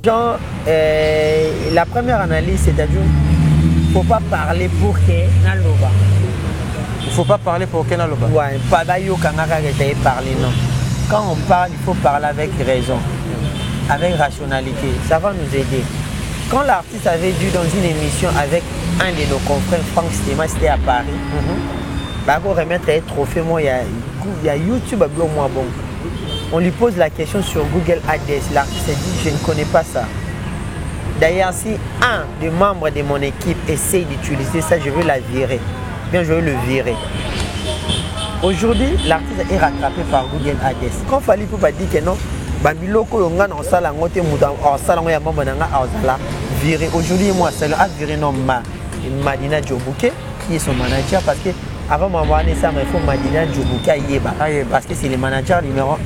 Genre, la première analyse, c'est-à-dire, il ne faut pas parler pour que Naloba. Il ne faut pas parler pour que Naloba. Ouais, pas d'ailleurs quand on parler, non. Quand on parle, il faut parler avec raison, avec rationalité. Ça va nous aider. Quand l'artiste avait dû dans une émission avec un de nos confrères, Franck Stéma, c'était à Paris, pour remettre un trophée, moi, il y a YouTube, moi, bon. On lui pose la question sur Google Ads. L'artiste dit, je ne connais pas ça. D'ailleurs, si un des membres de mon équipe essaye d'utiliser ça, je veux la virer. Bien, je veux le virer. Aujourd'hui, l'artiste est rattrapé par Google Ads. Quand il fallait pas dire que non, aujourd'hui, moi, c'est a viré non Madina Djobouke, qui est son manager, parce que avant m'envoyer ça, il faut Madina Djobouke Yeba. Parce que c'est le manager numéro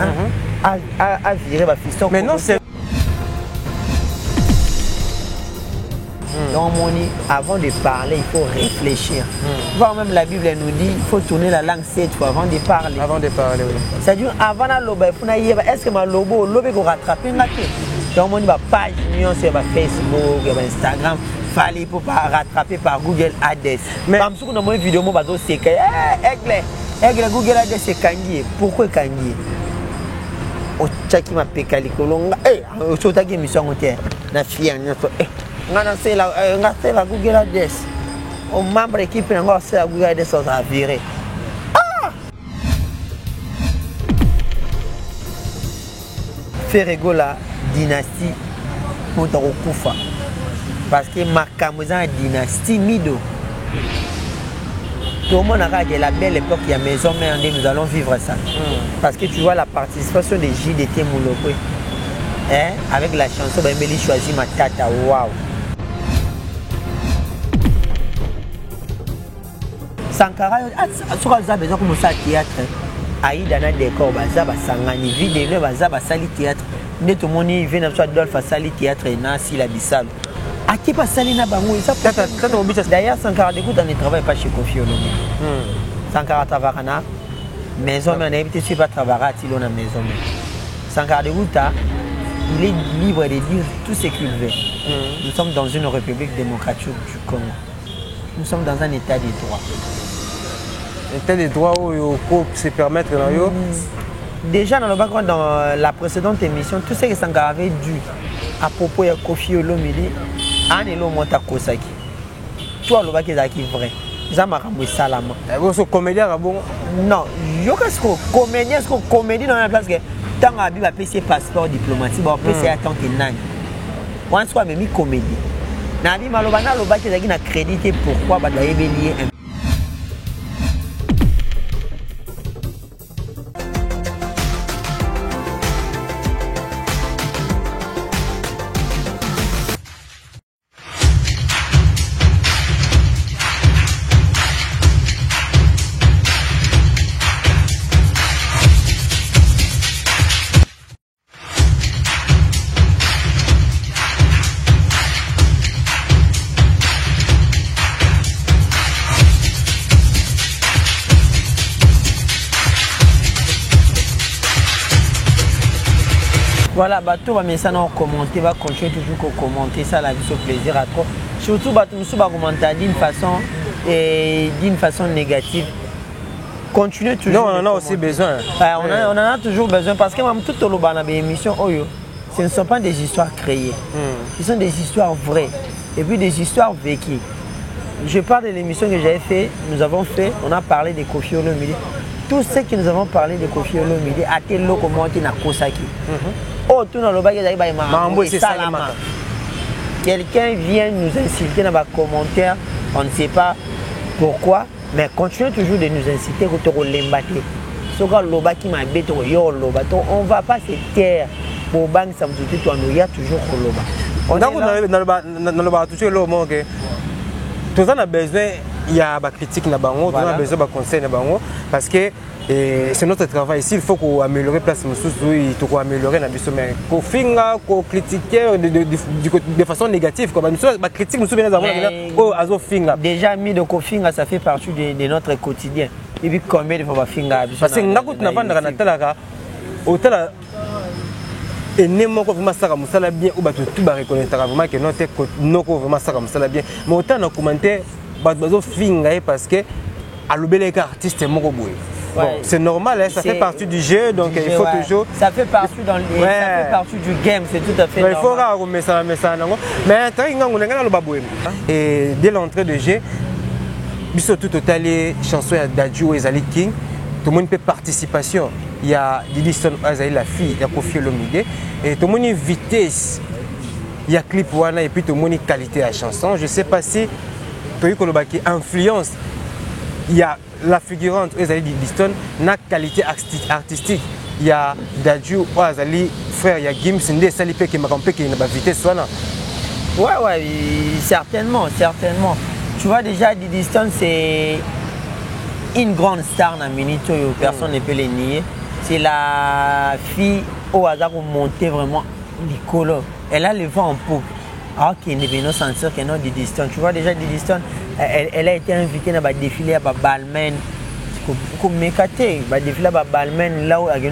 1 à virer ma fiston. Mais non, c'est. Donc, avant de parler, il faut réfléchir. Voir même la Bible nous dit il faut tourner la langue 7 fois avant de parler. Avant de parler, oui. C'est-à-dire, avant la loba, il faut est-ce que ma lobo va rattraper? Donc, on va page, sur Facebook, Instagram, il fallait pas rattraper par Google Ads. Mais si on a une vidéo, on va dire c'est que Aigle Google Ads c'est Kangi. Pourquoi Kangi? Au Tchaki m'a pécali kolonga. Au Chotaki mission au terre. Na fille on a fait la Google Ads. Au membre équipe on a fait la Google Ads ça a viré. Ferrego la dynastie Motoro Koufa. Parce que Makamouzan dynastie Mido. Tout le monde a regardé la belle époque, il y a maison, mais nous allons vivre ça. Parce que tu vois la participation des JDT Moulopé. Avec la chanson Bembeli choisit ma tata, waouh! Sankara, tu as besoin de ça théâtre. Aïda na décor, bazaba sangani, vidéo, bazaba sali théâtre. Net tout le monde vient à Adolphe à sali théâtre et nasi la bissal. À qui pas sali na bango, ça peut. D'ailleurs, Sankara d'écoute, on ne travaille pas chez Kofi Olomide. Sankara travaille na maison, mais on a évité de pas travailler à Tilo na maison. Sankara d'écoute, il est libre de dire tout ce qu'il veut. Nous sommes dans une république démocratique du Congo. Nous sommes dans un état de droit. État de droit où il faut se permettre dans déjà dans la précédente émission, tout ce que Sankara avait dû à propos de Kofi Olomide, Anelo Monta Kosaki. Toi, le bac est vrai. Zamaramou Salama. Vous comédien bon? Non, je pense que comédien, comédie dans la place que tant que tu as fait passeport diplomatique, tu as fait tant que nani. On soit même comédie. Nabi Malobana, le bac est crédité pourquoi tu as lié un. Voilà, tout va ça commenter, va continuer toujours à commenter ça, la vie au plaisir à trop. Surtout, nous va commenter d'une façon négative. Continuez toujours. Non, on en a aussi besoin. On en a toujours besoin parce que même tout le long de l'émission, ce ne sont pas des histoires créées. Ce sont des histoires vraies et puis des histoires vécues. Je parle de l'émission que j'avais fait, on a parlé de Kofi Olomide. Tout ce que nous avons parlé de Kofi Olomide a été commenté dans Kosaki. Oh, tout dans le bac, quelqu'un vient nous insulter dans les commentaires, on ne sait pas pourquoi, mais continuez toujours de nous inciter au Lembaté. On ne va pas se taire pour bang ça me dit toi il y a toujours Loba. On a touché le mot que tout ça a besoin il y a des critiques na bango, on a besoin de conseils na bango parce que c'est notre travail ici, il faut qu'on améliore place il faut améliorer na biso mais ko finga ko critiquer de façon négative comme nous ba critique nous bien avant oh azo finga déjà mis de ko finga ça fait partie de notre quotidien et puis combien de fois finga parce que ngakut na vanda na talaka hôtel et n'importe vraiment ça comme ça là bien ou bah tout reconnaître vraiment que non vraiment ça comme ça là bien mais autant dans commentaire bazo finga parce que à l'obélé artiste mon boy. Bon, c'est normal, hein, ça fait partie du jeu, donc il faut toujours. Ça fait partie ça fait partie du game, c'est tout à fait normal. Il faut remettre ça, et dès l'entrée de jeu, surtout total chanson d'Adju et Zali King, tout le monde peut participation. Il y a Didi Stone, la fille, il y a Kofi Olomide, et tout le monde vitesse. Il y a clip et puis tout le monde qualité à la chanson. Je ne sais pas si tu as qui influence. Il y a la figurante Didi Stone, na qualité artistique. Il y a Dadju, Azali, frère, il y a Gims, Ndé, Salipé qui m'a rampé qui n'a pas vitesse. Ouais, certainement. Tu vois déjà Didi Stone, c'est une grande star dans Minito, personne ne peut les nier. C'est la fille au hasard où monter vraiment l'icolo. Elle a le vent en poupe. Alors qu'il n'est pas sentir qu'elle n'a Didi Stone. Tu vois déjà Didi Stone, elle a été invitée dans le défilé à Balmain. Comme Mekate, le défilé à Balmain, là où il y a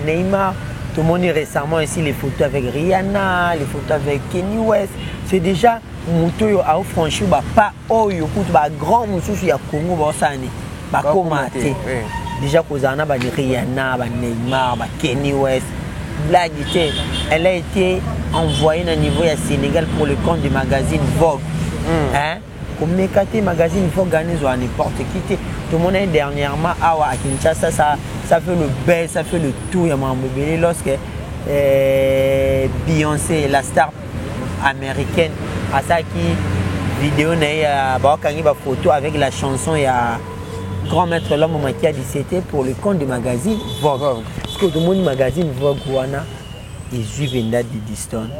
Neymar. Tout le monde est récemment ici les photos avec Rihanna, les photos avec Kanye West. C'est déjà Mouto a franchi pas oh yo grand monsieur il y a Congo bosani ba komate déjà kozana ba Rihanna ba Neymar ba Kanye West blague était elle a été envoyée au niveau à Sénégal pour le compte du magazine Vogue hein comme Mekate magazine il faut gagner à n'importe qui tout le monde est dernièrement à Kinshasa ça fait le bel ça fait le tour il y a mobile lorsque Beyoncé la star américaine à ça qui vidéo n'a pas photo avec la chanson il y a grand maître l'homme qui a dit c'était pour le compte du magazine Vogue parce que tout le monde magazine Vogue wana et suivent Didi Stone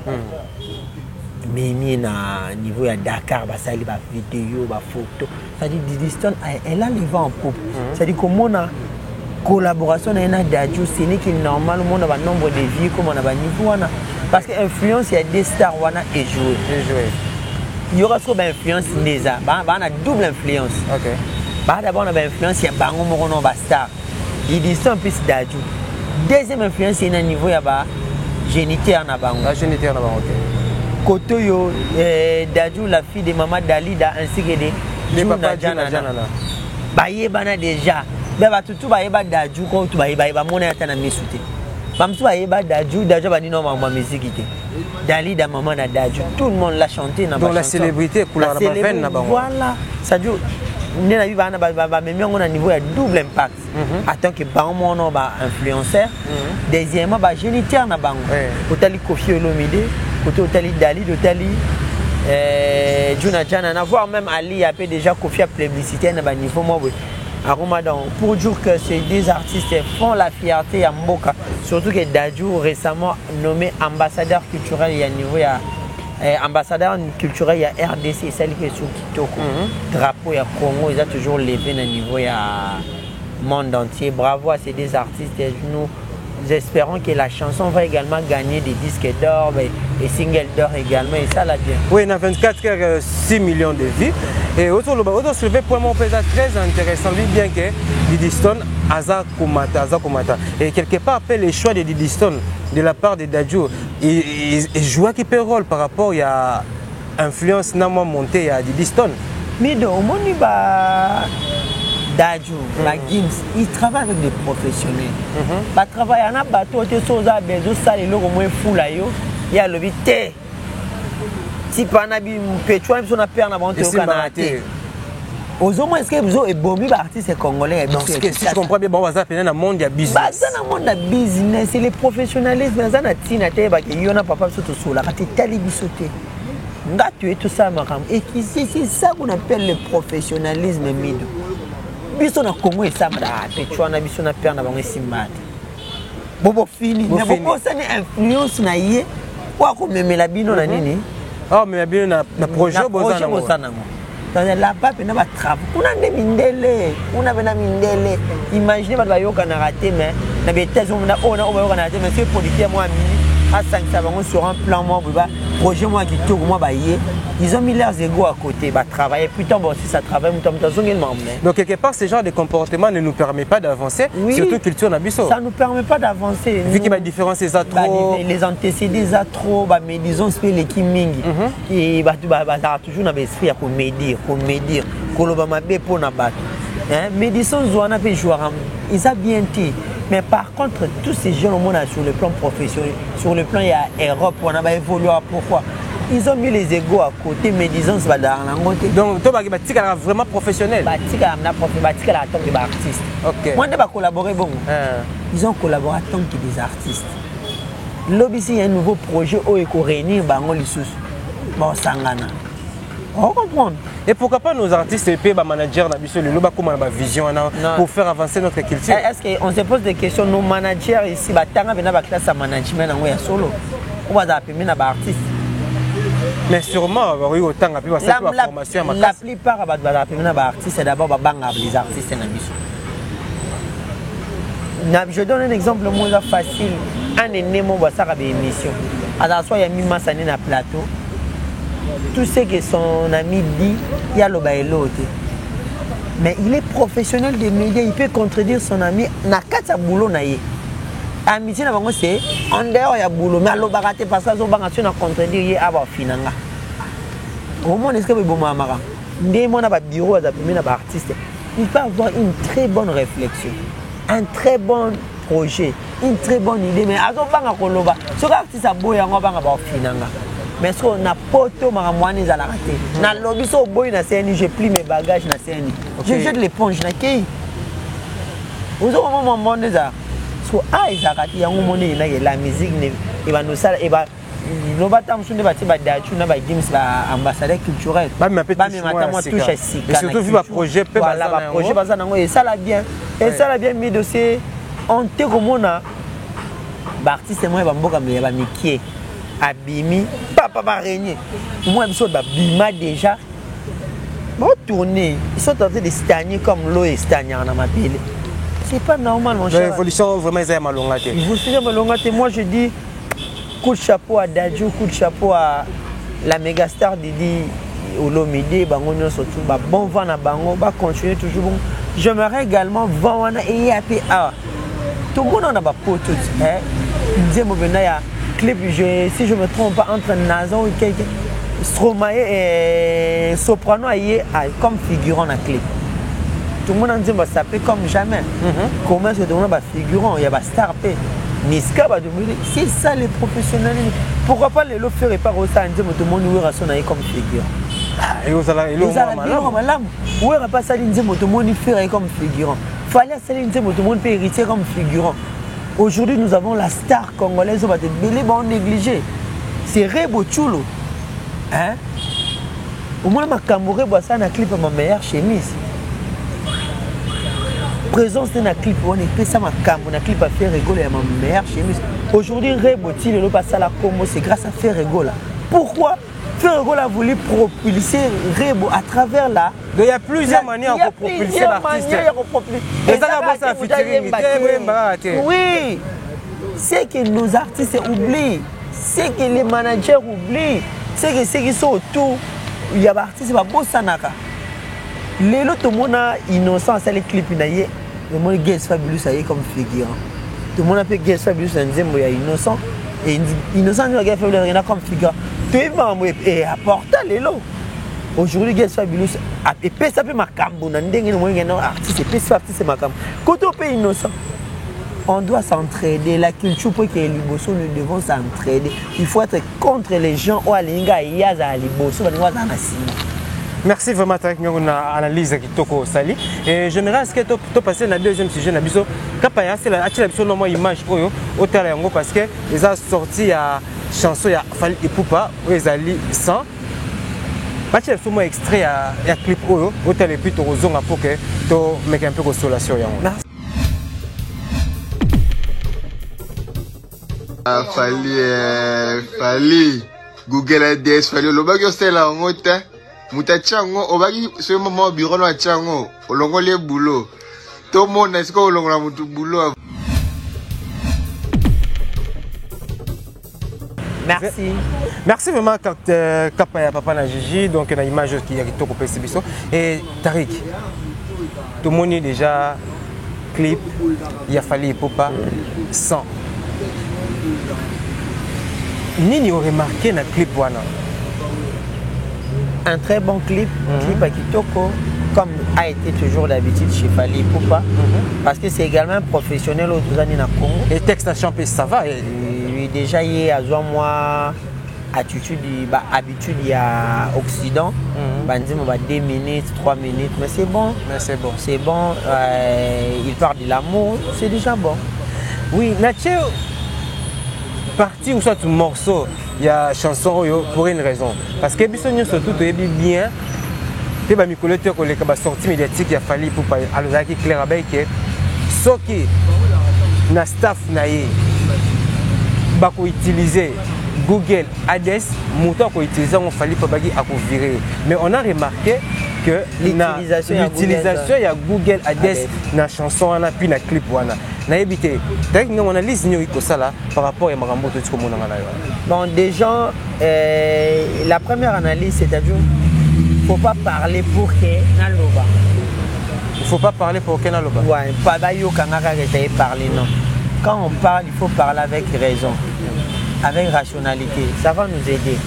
mais il na niveau à Dakar ça il va vidéo va photo ça dit Didi Stone elle a le vent en poupe ça dit comment on a collaboration avec Dadju c'est n'est que normal on a un nombre de vies comme on a un niveau parce que influence il y a des stars wana et jouer il y aura trop d'influence déjà on a double influence d'abord on a influence il y a bango morono ba star il dit ça en plus Dadju deuxième influence il y a un niveau il y a géniteur na bango Koto yo Dadju la fille de maman Dalida ainsi que de papa Jana bayebana déjà baba tutu bayeba Dadju ko tu bayeba mona atana misute bamsu bayeba Dadju ba dino maman musique té Dalida maman na Dadju tout le monde l'a chanté na dans la célébrité couleur na veine na bango voilà ça dit on a vu bana ba même on a niveau à double impact attends que ba mon ba influenceur deuxièmement ba géniteur na bango otali Kofi Olomide otali Dali otali Juna Jana voire même Ali a fait déjà Kofi à publicité na ba niveau moi pour dire que ces deux artistes font la fierté à Mboka, surtout que Dadju récemment nommé ambassadeur culturel il y a niveau ambassadeur culturel il y a RDC celle qui est sur Kitoko drapeau il y a Congo ils ont toujours levé dans niveau il y a monde entier bravo à ces deux artistes et nous espérons que la chanson va également gagner des disques d'or et singles d'or également et ça l'a bien. Oui, il y a 24 heures, 6 millions de vies. Et autre soulevé pour moi très intéressant, bien que Didi Stone Aza Komata. Et quelque part après le choix de Didi Stone de la part de Dadju, il joue un peu rôle par rapport à influence n'a montée à Didi Stone. Mais au monde Dadju, la Gims, ils travaillent avec des professionnels. Ils travaillent en bateau, ils sont à besoin ça les logos moins fou là yo. Il y a le vite. Si pas na bi pétrole, ils sont à perdre avant au Canada. Aux hommes est-ce que vous avez bombi artiste congolais donc si je comprends bien bon ça dans le monde du business. Dans le monde du business, c'est les professionnalisme ça na tina te ba que yona papa surtout sur la kati tali bisoté. Nga tu es tout ça makam et c'est ça qu'on appelle le professionnalisme mido. Biso na Congo et ça pétrole na biso na perdre na bango simate. Bobo fini, mais bobo ça ni influence na yé. Kwa ko memela bino na nini? Ah mais bien na projet bozana mo. Dans la pape na ba travail. Kuna ne mindele, kuna bena mindele. Imaginez ba yoka na raté mais na betazo na ona o ba yoka na raté mais c'est producteur moi mini à 5 ça bango sur un plan moi ba projet moi qui tourne moi ba yé Ils ont mis leurs égos à côté, bah travailler. Putain, bon, si ça travaille, donc quelque part, ce genre de comportement ne nous permet pas d'avancer, oui, surtout culture Nabiso. Ça ne nous permet pas d'avancer. Vu qu'il y a une différence, c'est ça trop. Les antécédés, ça trop, mais disons, c'est les Kimingi. Et toujours dans l'esprit à médire, médecins, ils ont bien dit. Mais par contre, tous ces jeunes au monde sur le plan professionnel, sur le plan il y a Europe, on a évolué. Pourquoi? Ils ont mis les égos à côté, mais disons que c'est donc, toi, tu es vraiment professionnel. Tu es artiste. Moi, je vais collaborer. Ils ont collaboré en tant que des artistes. Lobby, il y a un nouveau projet où il faut réunir les sous. Bon, Sangana. On comprend. Et pourquoi pas nos artistes et les managers comment la vision pour faire avancer notre culture? Est-ce qu'on se pose des questions? Nos managers ici, la classe à management solo. On va appeler les artistes. Mais sûrement, oui, autant la formation. La plupart des artistes, c'est d'abord les artistes. Je donne un exemple moins facile. Un élément de ça émission. Alors, soit il y a mis Massani dans le plateau. Tout ce que son ami dit, il y a le bailot. Mais il est professionnel des médias, il peut contredire son ami. Il y a 4 boulot. Amitié, c'est en dehors, il y a boulot. Mais il y a parce que il y a contredire, il y a finanga. Au moins, est-ce que vous avez un bureau d'artiste? Il peut avoir une très bonne réflexion, un très bon projet, une très bonne idée. Mais à ce artiste a beau, il y a finanga. Mais si on a pas tout maramouani à la raté. Na lobby so boy na CNI, je plie mes bagages na CNI. Je jette l'éponge na kei. Vous avez un moment de ça. So ils a raté, il y a un moment la musique il va nous ça il va nous battons sur des bâtiments d'adju na ba games ba ambassadeur culturel. Ba me moi touche à sika. Et surtout vu le projet pe bazana. Le projet bazana et ça la bien. Et ça la bien mis dossier on te comme on a ba artiste moi ba mboka me ba mikie. Abimi, papa va régner. Moi, je suis Bima déjà. Bon, tourner. Ils sont en train de stagner comme l'eau est stagnée dans ma ville. C'est pas normal, mon cher. L'évolution, vraiment, c'est ma longue. Vous savez, ma longue. Moi, je dis coup de chapeau à Dadju, coup de chapeau à la méga star Didi Olomide, Bango, surtout. Bon vent à Bango, va continuer toujours bon. J'aimerais également vendre et APA. Tout le monde en a pas pour tout. Clip, si je ne me trompe pas, entre Nazon et quelqu'un, Stromae et Soprano comme figurant dans le clip. Tout le monde a dit que ça fait comme jamais. Comment est-ce que tout le monde va figurant? Il y a des stars. Niska va demander, c'est ça les professionnels. Pourquoi pas les lots faire par ça? Tout le monde va faire comme figurant. Et vous allez où est pas ça? Tout le monde fait comme figurant. Il fallait que tout le monde peut hériter comme figurant. Aujourd'hui, nous avons la star congolaise, on va te belé, on négligé. C'est Rebo Chulo. Hein? Au moins, ma Cambouré, ça un clip ma meilleure chemise. Présence d'un clip, on est fait ça, ma Cambouré, un clip à faire rigoler ma meilleure chemise. Aujourd'hui, Rebo Chulo, passe à la Congo, c'est grâce à faire rigoler. Pourquoi? Ferrego a voulu propulser Rebo à travers là. Il y a plusieurs manières de propulser l'artiste. Oui, c'est que nos artistes oublient, c'est que les managers oublient, c'est que ceux qui sont autour, il y a des artistes qui sont beaux sanaka. Les autres, tout le monde a innocent, c'est les clips, le monde Guess Fabulous comme figurant. Tout le monde a fait Guess Fabulous, il y a innocent. Et innocent, il y a comme figurant. Tout le monde est apporté les lots. Aujourd'hui, Guess Fabulous a fait ça, ma cambo, artiste, c'est ma cambo. Quand on est innocent, on doit s'entraider. La culture pour que les Liboso, nous devons s'entraider. Il faut être contre les gens ou à l'Inga et Yaza à Liboso. Merci vraiment pour l'analyse qui toko sali. Et général, est-ce que tu passes dans le deuxième sujet na biso? Kapaya c'est la absolument image au terrain parce que ils ont sorti la chanson ya Fally Ipupa où ils allaient sans. Pas tu as extrait à clip au terrain puis tu rozonga pour que tu mettes un peu de consolation. Fally Google ADS Fally le bagage c'est là en haut. Mutachango obaki ce moment bureau na chango olongole boulot to monde est-ce que olongola mutu boulot. Merci. Merci vraiment Kapaya Papa na Gigi, donc une image qui est au Pécibiso. Et Tariq, tout le monde est déjà clip, il a fallu Popa 100. Nini aurait marqué dans clip wana? Un très bon clip, clip à Kitoko, comme a été toujours d'habitude chez Fali Poupa, parce que c'est également un professionnel aux années dans le Congo. Et texte à chanter, ça va? Et déjà, il y a moi habitude il y a Occident, 2 minutes, 3 minutes, mais c'est bon. C'est bon, il parle de l'amour, c'est déjà bon. Oui, Nathieu, partie ou soit tout morceau, il y a chanson pour une raison. Parce que surtout, tu es bien. Tu as mis la sortie médiatique, il a fallu pour aller clair avec ce qui na staff naïe bako utiliser Google Ads, mouton qu'on utilise on fallait pas baguer à virer. Mais on a remarqué que l'utilisation il y a Google Ads na chanson on a puis na clip wana. Na évité. Donc nous on analyse nous que ça là par rapport à Marambo tout ce qu'on a là. Bon déjà la première analyse c'est-à-dire faut pas parler pour que naloba. Il faut pas parler pour que naloba. Ouais, pas bayo kangaka que parler non. Quand on parle, il faut parler avec raison, avec rationalité. Ça va nous aider.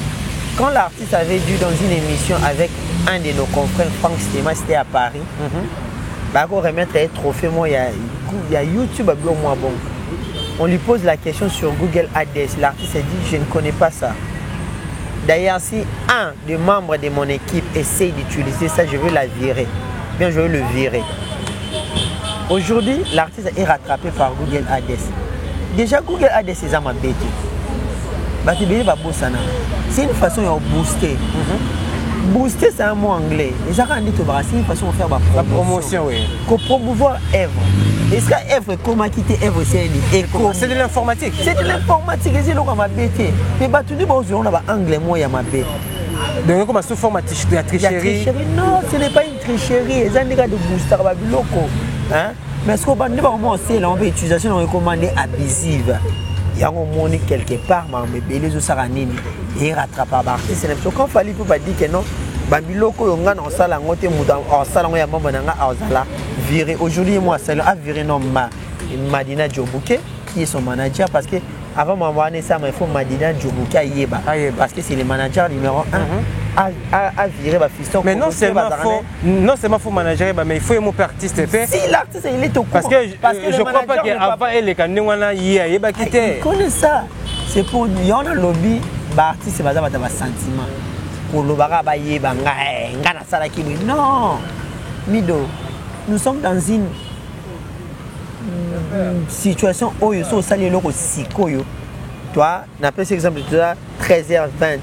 Quand l'artiste avait dû dans une émission avec un de nos confrères, Franck Stéma, c'était à Paris, on remettre un trophée, moi, il y a YouTube, moi, bon. On lui pose la question sur Google Ads. L'artiste a dit, je ne connais pas ça. D'ailleurs, si un des membres de mon équipe essaye d'utiliser ça, je vais la virer. Bien, je vais le virer. Aujourd'hui, l'artiste est rattrapé par Google Ads. Déjà, Google Ads, c'est ça ma bête. C'est une façon de booster. Booster, c'est un mot anglais. C'est une façon de faire la promotion. Oui. Pour promouvoir Eve. Est-ce qu'Eve, comment quitter Eve, c'est de l'informatique. C'est de l'informatique, c'est ce que ma bête. Mais tu dis, on a anglais, moi, il y a ma bête. Donc, comment sous forme de tricherie? Non, ce n'est pas une tricherie. C'est un dégât de booster. Mais ce qu'on va dire, c'est l'utilisation de recommandée abusive. Il y a un moment quelque part, mais les autres saranini et rattrape par l'artiste. Quand il fallait pas dire que non, Babiloko yonga en salle en côté moudan en salle on y a maman nanga azala viré aujourd'hui moi c'est a viré non Madina Djobouke qui est son manager parce que avant maman ça il faut Madina Djobouke yeba parce que c'est le manager numéro 1 à virer ma fiston. Mais non seulement faut manager mais il faut un artiste fait. Si l'artiste il est au courant parce que je crois pas qu'avant elle est quand wana yeba quitter. Il connaît ça. C'est pour y en a lobby artiste c'est pas un sentiment. Pour le bara ba yeba ngana sala kibu. Non. Mido. Nous sommes dans une situation où ils sont salés loko sikoyo. Toi, n'a pas cet exemple de 13h20.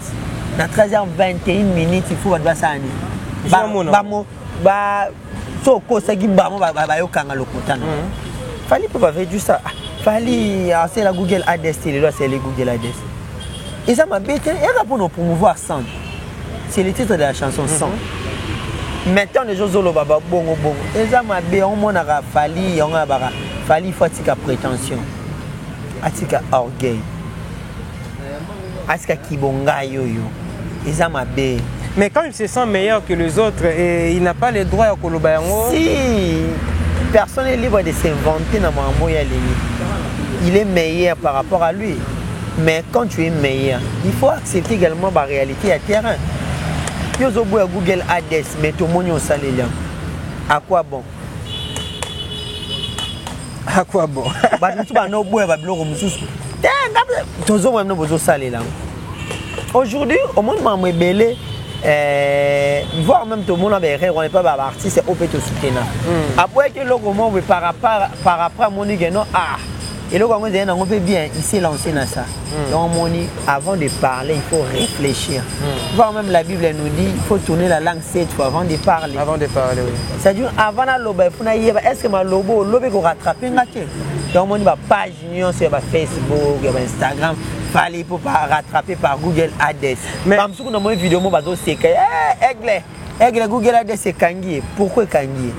Na 13h21 minutes il faut va ça ani ba so ko sagi ba yo kanga lokotana fali peut pas faire du ça fali c'est la Google Ads c'est le Google Ads et ça m'a bêté et pour nous promouvoir 100 c'est le titre de la chanson 100 maintenant les gens zolo baba bongo et ça m'a bé on mona fali yonga bara fali fatika prétention atika orgueil aska kibonga yoyo et ça m'a bé. Mais quand il se sent meilleur que les autres, et il n'a pas le droit à Kolobayango. Si personne n'est libre de s'inventer dans mon moyen il est meilleur par rapport à lui. Mais quand tu es meilleur, il faut accepter également la réalité à terrain. Tu as Google Ads, mais tout le monde est au salaire. À quoi bon? À quoi bon? Aujourd'hui, au monde m'a rebellé, voire même tout le monde on n'est pas artiste, c'est au péto soutenir. Après que l'autre moment, par rapport à mon non, et l'autre moment, on peut bien, il s'est lancé dans ça. Donc, avant de parler, il faut réfléchir. Voire même la Bible nous dit, il faut tourner la langue 7 fois avant de parler. Avant de parler, oui. C'est-à-dire, avant la lobe, est-ce que ma lobo qu'on rattrape un gâteau? Donc, on a page sur Facebook, Instagram. Fallait pour pas rattraper par Google Ads. Mais comme si on a une vidéo, on va dire c'est que aigle Google Ads c'est Kangi. Pourquoi Kangi?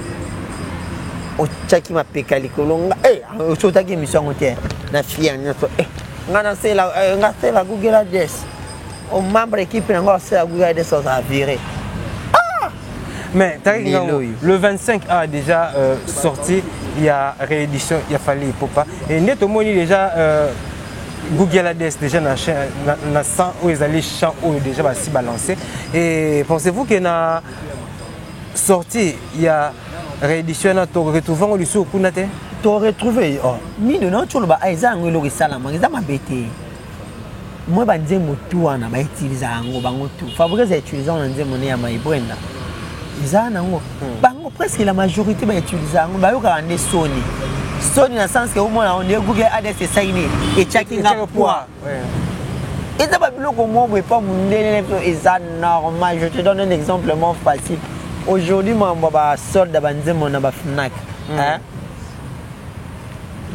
Au tchaki m'a pécali kolonga. Au chotaki mission on tient. Na fier ngana c'est la Google Adresse au membre équipe n'anga c'est la Google Adresse ça a viré. Mais le 25 a déjà sorti, il y a réédition, il y a fallu Popa. Et net au moins déjà Google Adresse déjà na 100 où ils allaient champ où déjà va s'y balancer. Et pensez-vous qu'il y a sorti, il y a réédition na to retrouvant le sou kunate? To retrouver oh ni de non tu le ba aiza ngolo salama ngeza mabete. Moi banze mutu wana ba utiliser ngo bango tout. Fabrice utiliser on nze monnaie ya maibwenda. Bango presque la majorité va utiliser Sony. Sony dans le sens que au moins on est Google Adresse et signé et checking up poids. Et ça va plus comment on pas normal. Je te donne un exemple facile. Aujourd'hui moi on va solde banze mon ba Fnac.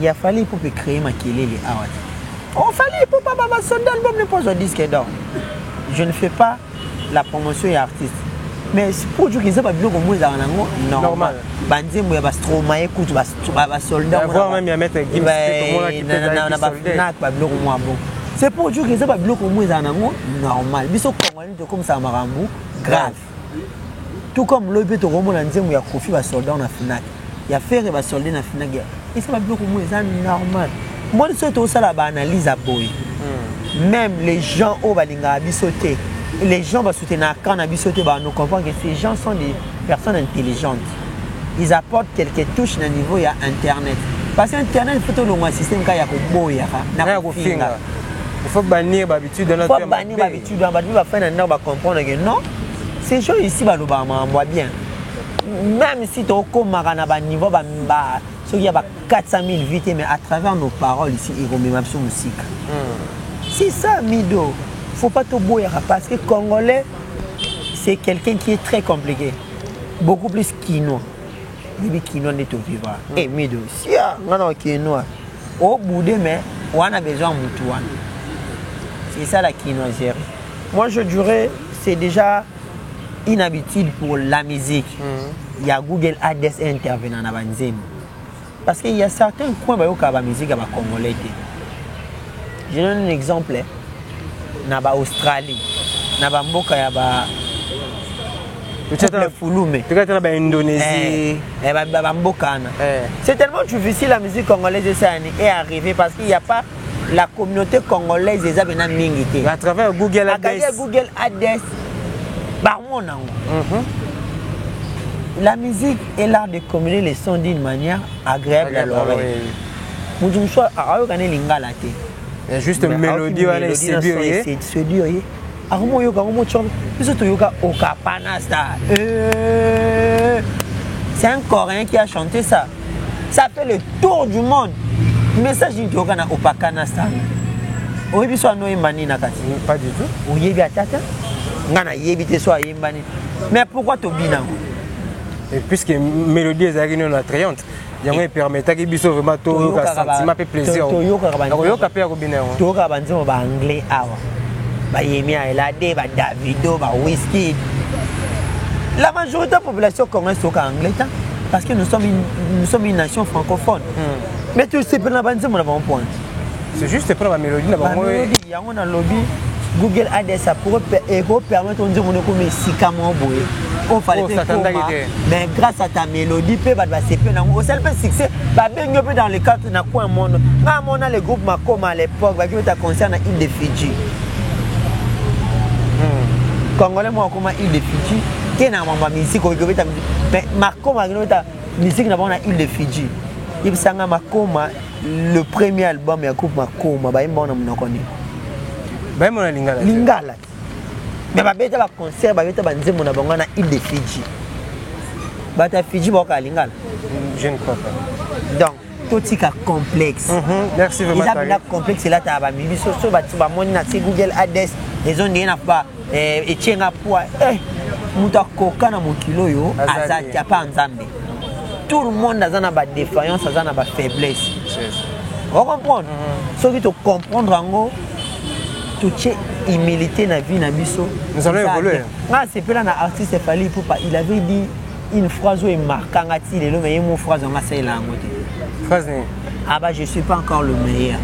Il a fallu pour créer ma kelele awat. On fallait pour pas solde l'album ne pas au disque d'or. Je ne fais pas la promotion et artiste. Mais pour dire qu'ils ont pas bien comme moi normal. Bandé moi ba Stromae écoute ba soldat. Avoir même à mettre Gims c'est pour dire qu'ils ont pas bien comme moi normal. Biso Congolais comme ça marambu grave. Tout comme le beto comme on dit moi Kofi ba soldat na Fnac. Il a fait ba soldat na Fnac. Et c'est pas bien comme moi normal. Moi c'est tout ça la analyse à boy. Même les gens au balinga bisoté. Les gens vont soutenir quand on a bisoté, nous comprenons que ces gens sont des personnes intelligentes. Ils apportent quelques touches au niveau de Internet. Parce que Internet, il faut tout le système qui est il faut bannir l'habitude de notre pays. Il faut bannir l'habitude de notre pays. Il faut comprendre que non, ces gens ici, ils vont bien. Même si tu as un niveau, il y a 400 000 vies, mais à travers nos paroles ici, ils vont même sur musique. C'est ça, Mido. Il ne faut pas te boire parce que Congolais, c'est quelqu'un qui est très compliqué. Beaucoup plus quinois. Les quinois n'est pas vivant. Et Mido, si on a un quinois, au bout de mai, on a besoin de moutouane. C'est ça la quinoisière. Moi, je dirais, c'est déjà une habitude pour la musique. Il y a Google Adresse intervenant dans la musique. Parce qu'il y a certains coins où la musique est congolais. Je donne un exemple. Naba Australie, naba mboka ya ba peut-être Fulume, peut-être naba Indonésie, ba mboka na. C'est tellement difficile la musique congolaise est arrivée parce qu'il n'y a pas la communauté congolaise des abena mingité. À travers Google Adresse. Google Adresse, ba mon la musique est l'art de communiquer les sons d'une manière agréable à l'oreille. Mujum soit a organiser lingala te. Juste une mélodie, c'est dur. C'est dur. C'est un Coréen qui a chanté ça. Ça fait le tour du monde. Message du Tokana au Pakanasta. Oui, bien sûr, nous imbani nakati. Pas du tout. Oui, bien tata. Ngana yebite soit imbani. Mais pourquoi tu bina? Et puisque mélodie est attrayante. Il y a permet à biso vraiment tout sentiment peu plaisir. Toyoka pe robiner. Toyoka banzo ba anglais awa. Ba Yemi Alade, ba Davido, ba Wizkid. La majorité de la population congolaise est anglais parce que nous sommes une nation francophone. Mais tu sais pas la banzo mon avant point. C'est juste pour la mélodie na bango. Il y a un lobby Google Adresse pour permettre on dit mon comme sikamo boye. On fallait mais grâce à ta mélodie peut va se faire au seul succès va bien dans le cadre na quoi monde na mon le groupe Makoma à l'époque va qui ta concert na île de Fidji. Congolais moi comme île de Fidji qui na mama musique ko ta mais Makoma ta musique na bona île de Fidji. Il sanga Makoma le premier album ya groupe Makoma ba imba na mnokoni. Ba imba na lingala. Lingala. Mais babeta ba concert babeta banzemo na bango na île de Fidji. Bata Fidji boka lingala. Je ne crois pas. Donc tout tika complexe. Merci vraiment. Il y a complexe là ta ba mibi so ba ti ba moni na Google Adresse les on na pas et tienga poa muta koka na mokilo yo azati pa nzambe. Tout le monde a une défaillance, a une faiblesse. Vous comprenez? Ce qui te comprendre en gros, tu as humilité dans la vie, nous allons évoluer. C'est pas un artiste, il avait dit une phrase où il marque, mais il y a une phrase où il a dit. Phrase ah bah je ne suis pas encore le meilleur.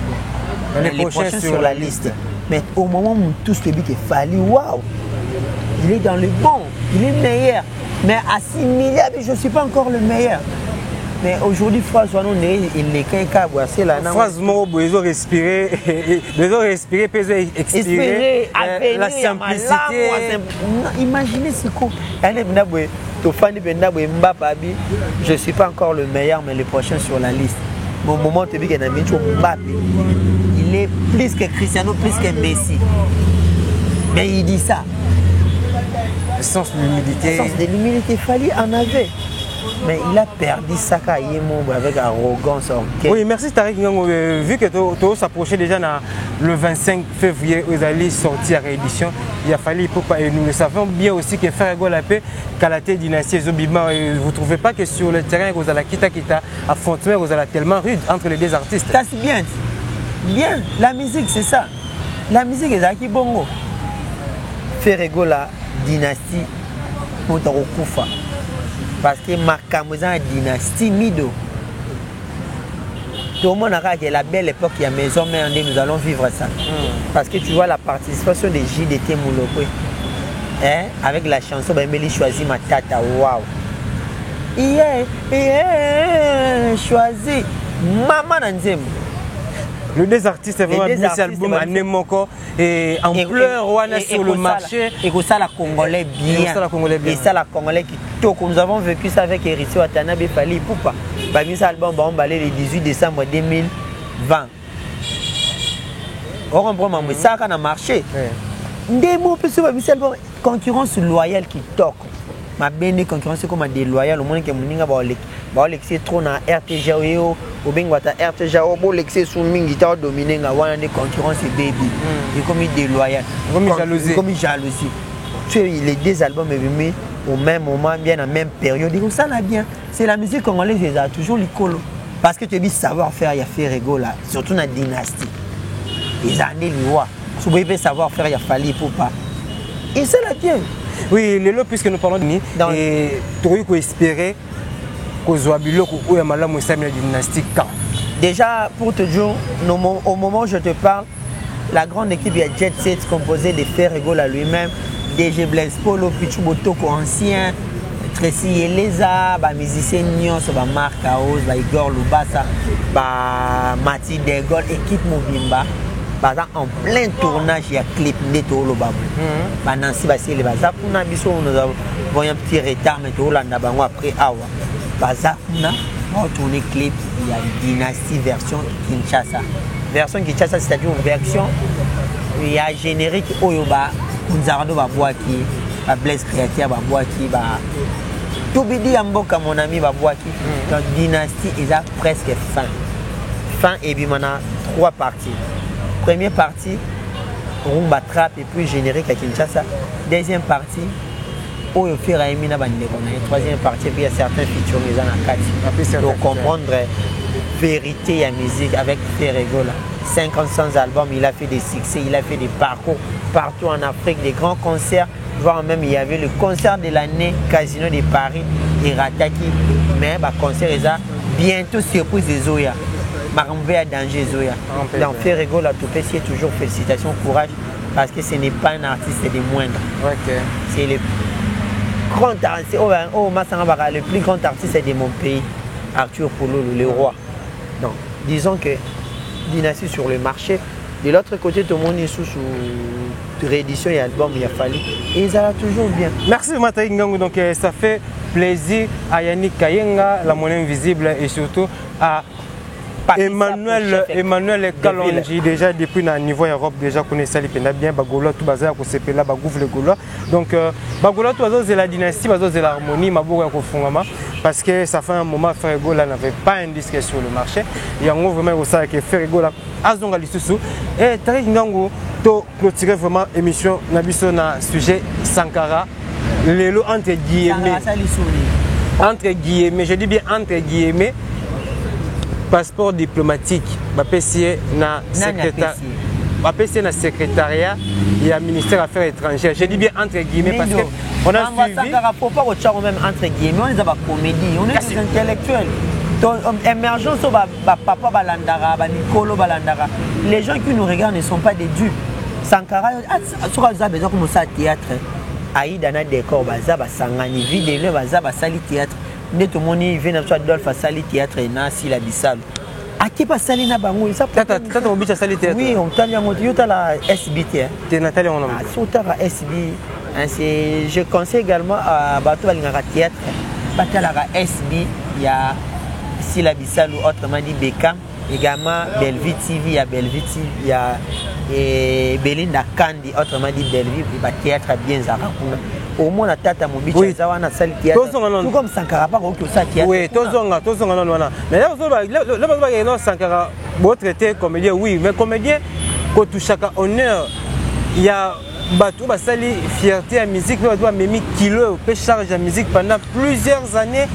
les prochains sur la liste. Mais au moment où tous les buts est fallu, waouh, il est dans le bon, il est meilleur. Mais à 6 milliards, je ne suis pas encore le meilleur. Mais aujourd'hui, François, il n'est qu'un cas. Franchement, ils ont respiré, expirer la simplicité. Imaginez ce coup. Je ne suis pas encore le meilleur, mais le prochain sur la liste. Mon moment, il est plus que Cristiano, plus que Messi. Mais il dit ça. Le sens de l'humilité. Le sens de l'humilité, Fali en avait. Mais il a perdu ça avec arrogance. Oui, merci Tariq Ngango. Vu que tu s'approchais déjà le 25 février, vous allez sortir à réédition. Il a fallu, et nous le savons bien aussi que Ferrego Lapé, Kalaté Dynastie et Zobima, vous ne trouvez pas que sur le terrain, vous allez quitter affrontement, vous allez tellement rude entre les deux artistes. Ça c'est bien. Bien, la musique c'est ça. La musique est Zaki Bongo. Ferrego la Dynastie, Motaro Koufa. Parce que Makamouza dynastie Mido. Tout le monde a dit que la belle époque, il y a maison, mais nous allons vivre ça. Parce que tu vois la participation de JDT Moulopé. Hein? Avec la chanson, Mélie choisit ma tata. Waouh! Choisi. Maman Nanzem. Le deux artistes, c'est vraiment un album à Nemoko et en pleurs sur le marché. Et ça, la Congolais bien. Et ça, la Congolais qui toque. Nous avons vécu ça avec Eritio Watanabe Fali Poupa. Ce album va emballer le 18 décembre 2020. On comprend, mais ça a marché. Des mots, concurrence loyale qui toque. Ma belle concurrence comme des loyales, au moins que mon va l'excès trop dans RTGA ou bien RTGA ou l'excès sous mingi ta dominer nga wana des concurrence baby et comme déloyal comme jalousie tu sais les deux albums mis au même moment bien en même période et ça là bien c'est la musique congolaise ils a toujours l'écolo parce que tu dis savoir faire il y a fait rigolo là surtout dans dynastie les années loi tu peux savoir faire il y a fallu pour pas et ça là bien. Oui, Lélo, puisque nous parlons de Ni, et tu as espéré que Zouabilo ou Yamala Moussa la dynastie quand? Déjà, pour te dire, au moment où je te parle, la grande équipe, il y a Jet Set composée de Ferrego à lui-même, DG Blaise Polo, Pichu Botoko ancien, Tracy Eleza, musicien Nyon, Marc Kaos, Igor Lubasa, Mati Degol, équipe Mobimba. En plein tournage, il y a clip neto lo babu. Nancy Basile Baza pour Nabiso, nous avons un petit retard, mais tout là après awa. Baza on tourner clip, il y a Dynastie version Kinshasa. Version Kinshasa, c'est-à-dire une version, il y a générique Oyoba, Nzarado Babouaki, Blaise Créateur Babouaki, Toubidi Amboka mon ami Babouaki. Donc Dynastie est presque fin. Fin et puis maintenant 3 parties. Première partie, rumba trap et puis générique à Kinshasa. Deuxième partie, Oyofira Emina Bandekona. Troisième partie, puis il y a certains featuring dans la 4. Pour comprendre la vérité et la musique avec Ferrego. 50 albums, il a fait des succès, il a fait des parcours partout en Afrique, des grands concerts. Voire même, il y avait le concert de l'année Casino de Paris et Rataki. Mais le concert est bientôt surprise des Zoya. Marambé à danger Zoya. Donc Ferrego la Topesi est toujours félicitations, courage parce que ce n'est pas un artiste des moindres. C'est le grand artiste, le plus grand artiste de mon pays, Arthur Polo, le roi. Donc disons que Dynastie sur le marché. De l'autre côté, tout le monde est sous réédition et album, il a fallu. Et ça va toujours bien. Merci Mataï Ngango. Donc ça fait plaisir à Yannick Kayenga, la monnaie invisible et surtout à Emmanuel Kalonji déjà depuis le niveau Europe déjà connaissait les pénales bien Bagola tout bazar qu'on s'appelle là Bagouf le Gola donc Bagola tout c'est la dynastie c'est l'harmonie Mabouga Kofungama parce que ça fait un moment Ferrego là n'avait pas un disque sur le marché il y a vraiment au ça que Ferrego là azonga lisusu et Tariq Ngango to clôturer vraiment émission nabiso na sujet Sankara lelo entre guillemets je dis bien entre guillemets passeport diplomatique, na secrétariat et au ministère des Affaires étrangères. Je dis bien entre guillemets parce qu'on a suivi. Faut pas même entre guillemets, on est des comédies, on est des intellectuels. émergence papa balandara, Mikolo balandara. Les gens qui nous regardent ne sont pas des dupes. Sankara, sur a besoin comme ça théâtre. Aïda na décor baza basangani vidéo baza basali théâtre. Ne tout le monde vient à Adolphe à sali théâtre et na si la bisal. A qui pas sali na bango ça tata on bicha sali théâtre. Oui, on t'a la SBT. T'es Nathalie on a. Sur ta SB. Je conseille également à bateau balingara théâtre. Batalara SB, il y a Sila Bissal ou autrement dit Beckham, également Bellevue TV, il y a Bellevue TV, il y a Belinda Kandi, autrement dit Bellevue, il y a théâtre bien Zarakuna. Au moins, la tata Mobicha, il y a une salle théâtre. Tout comme Sankara, pas au théâtre. Oui, tous ont. Mais là, Sankara, vous traitez comédien, oui, mais comédien, quand tu chaque honneur, il y a. Batou basali fierté à musique nous doit même kilo peut charge la musique pendant plusieurs années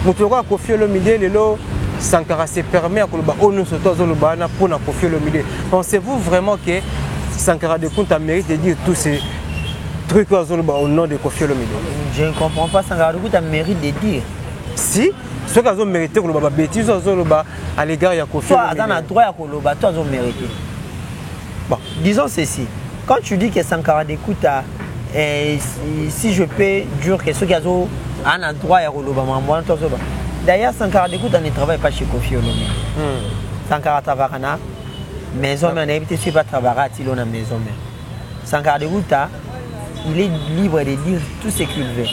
mutoko Koffi Olomide lelo Sankara se permet à koloba ono soto zoloba na pour na Koffi Olomide. Pensez-vous vraiment que Sankara de Kunta mérite de dire tous ces trucs au nom de Koffi Olomide? Je ne comprends pas. Sankara de Kunta mérite de dire si ceux qui ont mérité koloba bêtise zoloba à l'égard de Koffi Olomide. Toi dans droit à koloba toi ont mérité. Bon, disons ceci. Quand tu dis que Sankara d'Ekouta, si je peux dire que ceux qui ont un droit à Roloba, d'ailleurs Sankara d'Ekouta ne travaille pas chez Koffi Olomide. Sankara travaille à la maison, mais on a évité de travailler à la maison. Sankara d'Ekouta, il est libre de dire tout ce qu'il veut.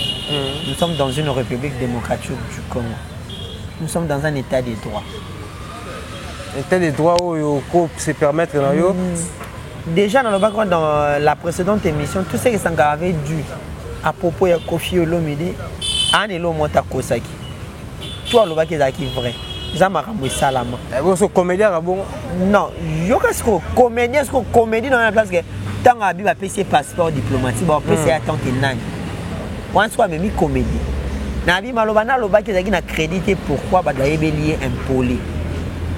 Nous sommes dans une république démocratique du Congo. Nous sommes dans un état de droit. État de droit où il faut se permettre déjà dans la précédente émission, tout ce que Sankara avait dû à propos de Koffi Olomide, Anelo Mota Kosaki. Toi, le bac est vrai. Zamarambo Salama. Vous êtes comédien, bon? Non, je suis comédien, comédie dans la place que tant que tu as PC passeport diplomatique, tu as PC à tant que nan. On soit même comédie. Nabi Malobana, le bac est crédité pourquoi tu as lié impoli,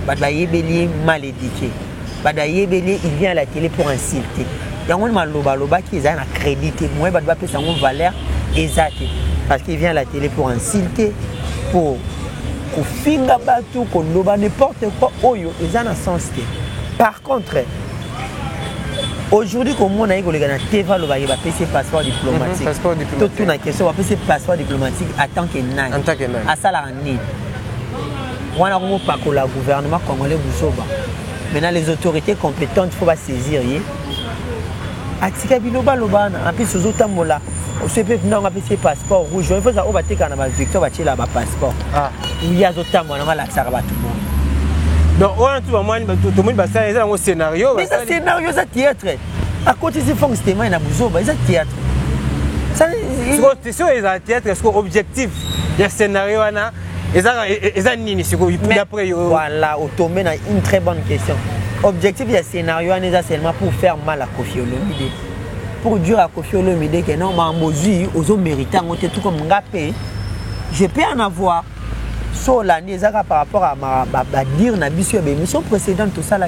tu as lié mal éduqué. Il vient à la télé pour insulter. Il y a un qui est accrédité. Moi, je vais faire une valeur exacte. Parce qu'il vient à la télé pour insulter, pour finir bateau, pour n'importe quoi. Ils ont un sens. Par contre, aujourd'hui, comme on a dit, il va passer passeport diplomatique. Toute une question, on va passer passeport diplomatique en tant que nan. À ça, la nid. On a pas que le gouvernement congolais vous. Maintenant, les autorités compétentes, il faut saisir. Atika biloba loba, en plus, aux autres mots-là, on se peut non appeler passeport rouge. Il faut savoir où tu as Victor va tirer là-bas passeport. Il y a d'autres mots, on va la faire tout le monde. Donc, on a tout le monde va faire un scénario. Mais ça, scénario, c'est théâtre. À côté de ces fonds, c'est un abouzoba, c'est théâtre. C'est sûr, il y a théâtre, est-ce qu'objectif, il y a scénario, voilà, Otomé a une très bonne question. Objectif du scénario, c'est seulement pour faire mal à Koffi Olomide. Pour dire à Koffi Olomide que non, mais aux méritants, tout comme Ngapé, je peux en avoir. Sur l'année, par rapport à dire na biso émission précédente tout ça là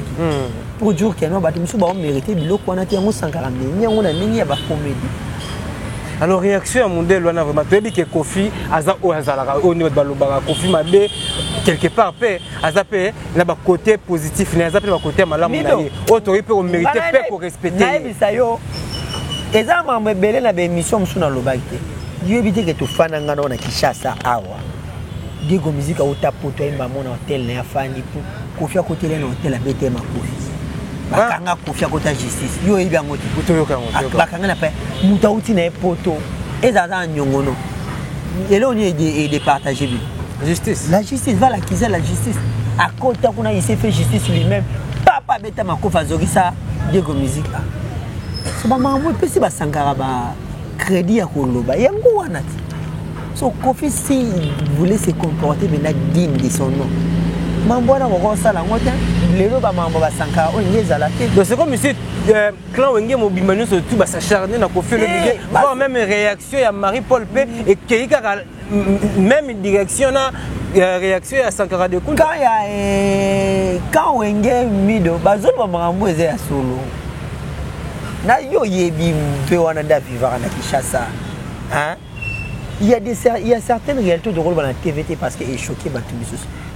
pour dire que non, nous avons mérité biloko on a été en 140 on a mis ba comédie. Alors réaction à mondial on a vraiment dit que Koffi aza o azala au niveau de balobara Koffi mabe quelque part pe azapé na ba côté positif na azapé ba côté malamu na ye autori pe o mériter pe ko respecter na bisa yo eza mamwe belé na ba émission msuna lobaki yo éviter que tu fana ngana na Kinshasa awa Diego musique au tapoto imba mona hôtel na afandi pour Koffi à côté na hôtel à BT ma Koffi bakanga Koffi à côté justice yo ebi ngoti bakanga na pe muta uti na poto ezaza nyongono et là on est départagé bi justice la justice va l'accuser la justice à côté qu'on a il s'est fait justice lui-même papa beta ma Koffi azokisa Diego musique so ba mambo pesi ba Sankara ba crédit à koloba yango wana so Koffi si voulait se comporter maintenant digne de son nom Mamboana va ça la moitié les loba mambo ba Sankara o ngezala te donc c'est comme si clan wenge mobimano surtout ba s'acharner na Koffi Olomide voir même réaction ya Marie-Paul P et Keika même direction na réaction à Sankara de Kunta quand wenge mido bazolo ba mambo eze ya solo na yo yebi mpe wana da vivre na Kinshasa hein il y a certaines réalités de rôle dans la TVT parce qu'il est choqué par tout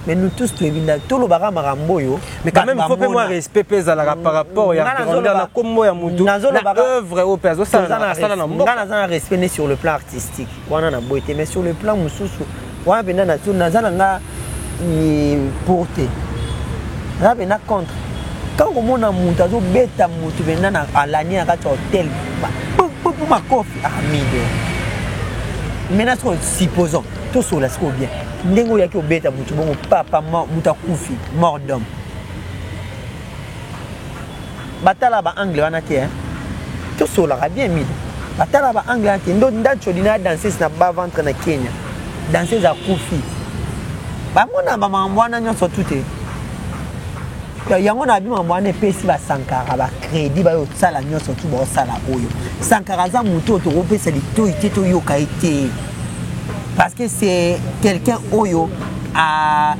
Mais nous tous, tout le barra maramboyo. Mais quand même, il faut que moi respect par rapport à l'œuvre au père. On a un respect sur le plan artistique. Mais sur le plan mususu, on a un porté. On a un contre. Quand on a monté bêta à l'année à hôtel, pour ma coffre, maintenant, supposons, tout sur la scope bien. Ndengo yaki obeta mutu bongo papa muta kufi mort d'homme. Batala ba angle wana te hein. Tout sur la bien mis. Batala ba angle te ndo ndacho dina danser na ba ventre na Kenya. Danser za kufi. Ba mona ba mambwana nyonso tuté. Yango na bima mwana pesi ba Sankara ba crédit ba yo sala nyonso tu ba sala oyo. Sankara za mutu to kopesa litoité to yoka été. Parce que c'est quelqu'un oyo a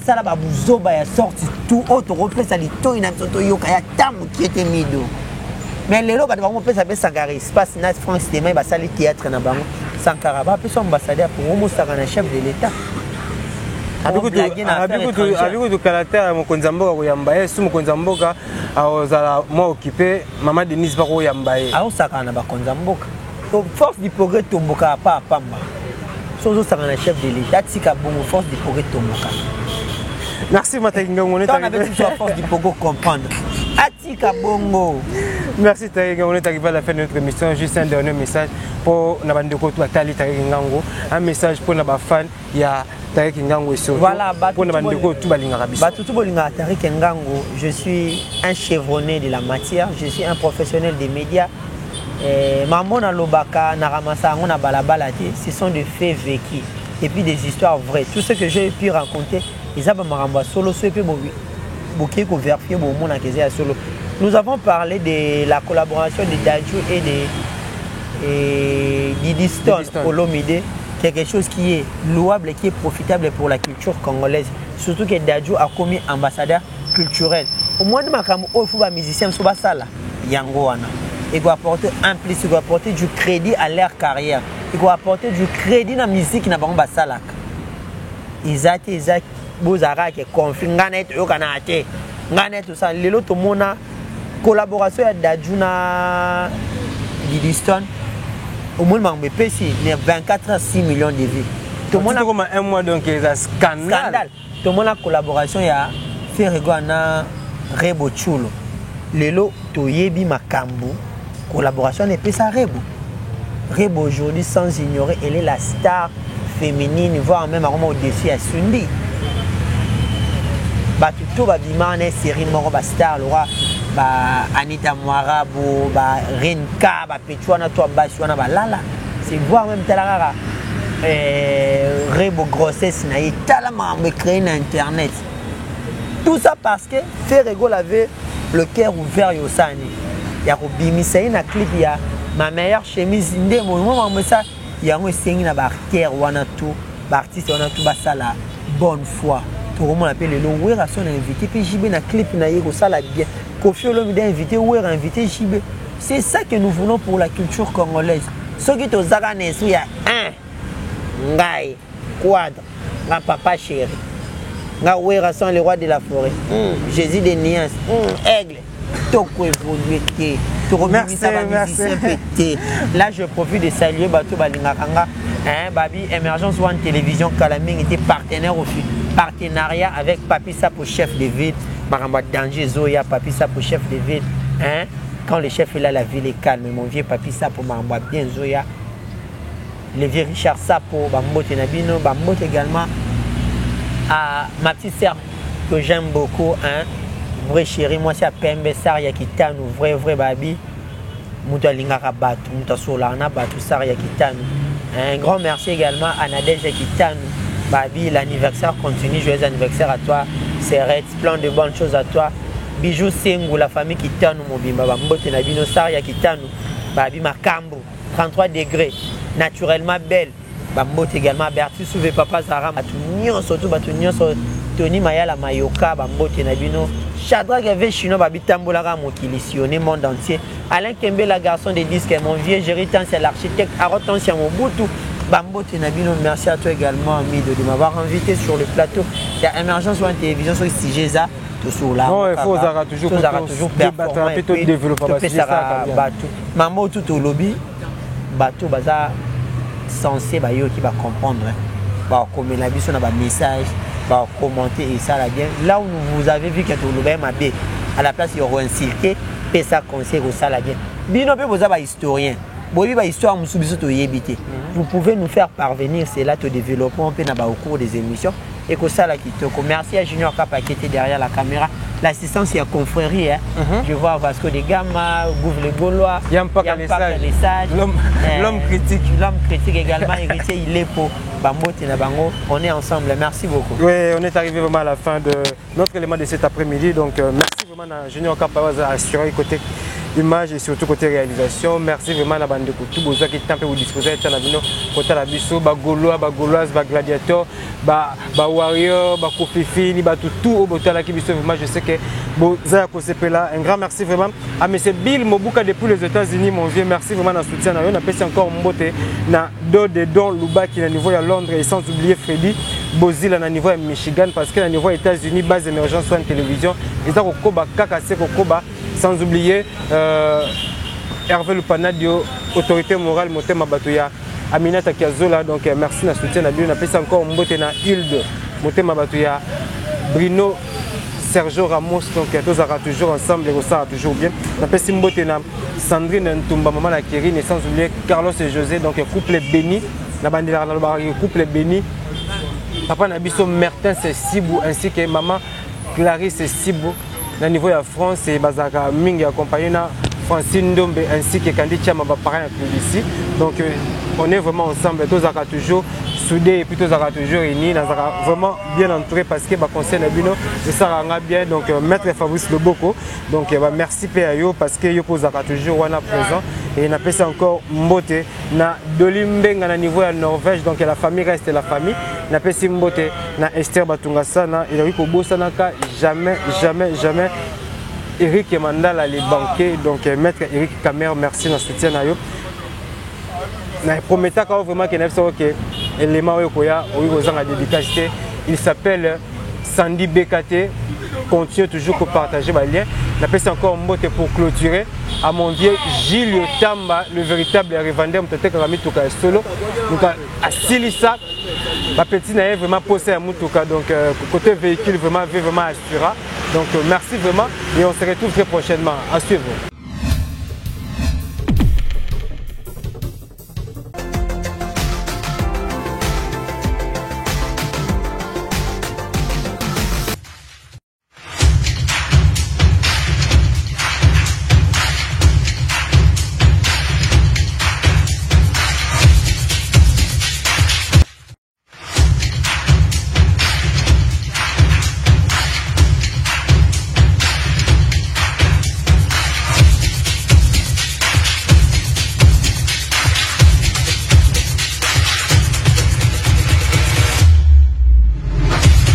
sala ba buzoba ya sorti tout autre repèse à lito ina toto yoka ya tamu qui était mido. Mais les loba ba pesa be Sankara espace na France demain ba sali théâtre na bango Sankara ba peso ambassadeur pour homo sakana chef de l'état. Avec le caractère mon konzamboka ko yambaye su mon konzamboka azala moi occupé maman Denise ba ko yambaye. A sakana ba konzamboka. Force du progrès tomboka pas pamba. Sozo sakana chef de l'état tika bongo force du progrès tomboka. Merci Matakinga on est arrivé sur force du progrès comprendre. Atika bongo. Merci Taïga, on est arrivé à la fin de notre émission. Juste un dernier message pour Nabandeko Tuatali Taïgango. Un message pour nos fans. Il y a Taïgango et surtout pour Nabandeko Tubalingarabi. Je suis un chevronné de la matière. Je suis un professionnel des médias. Mamona Lobaka, Naramasa, Angona Balabalate, ce sont des faits vécus et puis des histoires vraies. Tout ce que j'ai pu raconter, ils ont maramba solo, nous avons parlé de la collaboration de Dadju et de Didi Stone Olomide, quelque chose qui est louable et qui est profitable pour la culture congolaise. Surtout que Dadju a commis ambassadeur culturel. Au moins de ma cam, il faut un musicien sur Basala, Yangoana. Il doit apporter un plus, il doit apporter du crédit à leur carrière. Il doit apporter du crédit dans la musique n'a pas Basalak. Isaac, Bozara qui est confié, Nganet, Yokanate, Nganet, tout ça. Les autres, mon collaboration avec Dadjuna Didiston, au moins, il y a 24 à 6 millions de vues. Tout le monde a comme un mois donc il y a un scandale. Tout le monde a collaboration, il y a Ferregoana Rebo Chulo. Lelo Toyebi Makambu. Collaboration n'est pas ça Rebo. Rebo aujourd'hui, sans ignorer, elle est la star féminine, voire même au-dessus à Sundi. Tout va bien, série mort, star, Anita Moarabo, Renka, Petuana, toi, Basuana, Lala. C'est voir même Talara. Rebo grossesse, naïe, Talama me créer Internet. Tout ça parce que Ferrego avait le cœur ouvert au Sani. Il y a un clip, il y a ma meilleure chemise, il y a un signe à Bartière, ou a tout, l'artiste, on a tout, la bonne foi. Tout le monde appelle le long, où est son invité, puis j'y vais un clip, il y a un bien. Kofi Olomide invité, où est invité, j'y vais. C'est ça que nous voulons pour la culture congolaise. Ce qui est aux Aranes, il y a un, Ngaï, Quadre, un papa chéri. Ngaouera sont les rois de la forêt. Jésus des nuances. Aigle. Toko évolué. Merci. Là, je profite de saluer Bato Balingakanga. Babi, Émergence One Télévision Kalaming était partenaire au partenariat avec Papi Sapo, chef de ville. Maramba Danger Zoya, Papi Sapo, chef de ville. Quand le chef est là, la ville est calme. Mon vieux Papi Sapo, Maramba bien Zoya. Le vieux Richard Sapo, Bambote Nabino, Bambote également. À ma petite sœur que j'aime beaucoup, vrai chéri, moi c'est à Pembe Saria Kitanu, vrai babi, Mouta Lingara Batu, Mouta Solana Batu Saria Kitanu. Un grand merci également à Nadège Kitanu, babi, l'anniversaire continue, joyeux anniversaire à toi, Serret, plein de bonnes choses à toi. Bijou Sengu, la famille Kitanu, Mobimba, Bambote Nabino Saria Kitanu, babi Makambo, 33 degrés, naturellement belle. Bambote également Berti Souvé Papa Zara Batunyon surtout Batunyon Tony Mayala Mayoka Bambote Nabino Shadrach avait chino Babitambolara Mokili sillonné monde entier. Alain Kembe la garçon des disques mon vieux Géritan c'est l'architecte Aroton c'est Mobutu Bambote Nabino, merci à toi également, Amido, de m'avoir invité sur le plateau. Il y a Émergence sur la télévision sur Sigeza. Non, il faut toujours performant et puis développer. Maman tout au lobby, bateau baza censé qui va comprendre. Comme la vie sur un message, commenter et ça la bien. Là où vous avez vu que le lobby m'a bien, à la place il y aura un silké, et ça conseille au ça la bien. Bino peut vous avoir historien. Histoire vous pouvez nous faire parvenir, c'est là que nous développons un peu au cours des émissions. Et que ça, merci à Junior Kapa qui était derrière la caméra. L'assistance, il y a confrérie. Je vois Vasco de Gama, Gouv les Gaulois, Yampak Alessage, l'homme critique. L'homme critique également, héritier, il est pour Bambo Tinabango. On est ensemble. Merci beaucoup. Oui, on est arrivé vraiment à la fin de notre élément de cet après-midi. Donc, merci vraiment à Junior Kapa à assurer côté image et surtout côté réalisation. Merci vraiment à la bande de tout besoin qui est un peu vous disposer de la côté la biso, Gaulois, Gauloises, Gladiateur, Warrior, Kofifini, tout au bout là qui biso vraiment je sais que Boza là. Un grand merci vraiment à M. Bill Mobuka depuis les États-Unis, mon vieux. Merci vraiment dans soutien. On a passé encore Mbote na do de Don Luba qui est au niveau à Londres et sans oublier Freddy Bozil à niveau à Michigan parce que à niveau aux États-Unis base d'émergence sur une télévision. Ils ont Koba Kakase Koba. Sans oublier Hervé Lupanadio, autorité morale, Motema Batouya, Aminata Kiazola, donc merci de soutien. On a fait encore Mbotena Hilde, Motema Batouya, Bruno, Sergio Ramos, donc tous sera toujours ensemble et ça toujours bien. On a fait Mbotena Sandrine Ntumba, Maman Lakirine et sans oublier Carlos et José, donc couple béni, la bande de la couple béni. Papa Nabiso Mertin c'est Sibou ainsi que Maman Clarisse c'est Sibou. Au niveau de la France, et Bazaka Ming accompagné Francine Ndombe ainsi que Candy Chama parrain ici. Donc on est vraiment ensemble, tous aura toujours soudés et puis tous aura toujours réunis, vraiment bien entourés parce que le conseil Nabino ça rend bien. Donc maître Fabrice Loboko, donc merci PAYO parce que yo posera toujours wana présent et on a fait encore Mbote na Dolimbenga na niveau de Norvège, donc la famille reste la famille. On a fait Mbote na Esther Batungasana et Eric Obosanaka jamais. Eric Mandala les banquiers, donc maître Eric Kamer, merci de soutien. Je promets vraiment qu'il y a un élément il s'appelle Sandy BKT. Continue toujours pour partager les liens. On appelle encore un mot pour clôturer. À mon vieux Gilles Tamba, le véritable revendeur, solo. Donc à Silissa, ma petite naïve vraiment posé à Moutouka. Donc côté véhicule vraiment assuré. Donc merci vraiment et on se retrouve très prochainement. À suivre.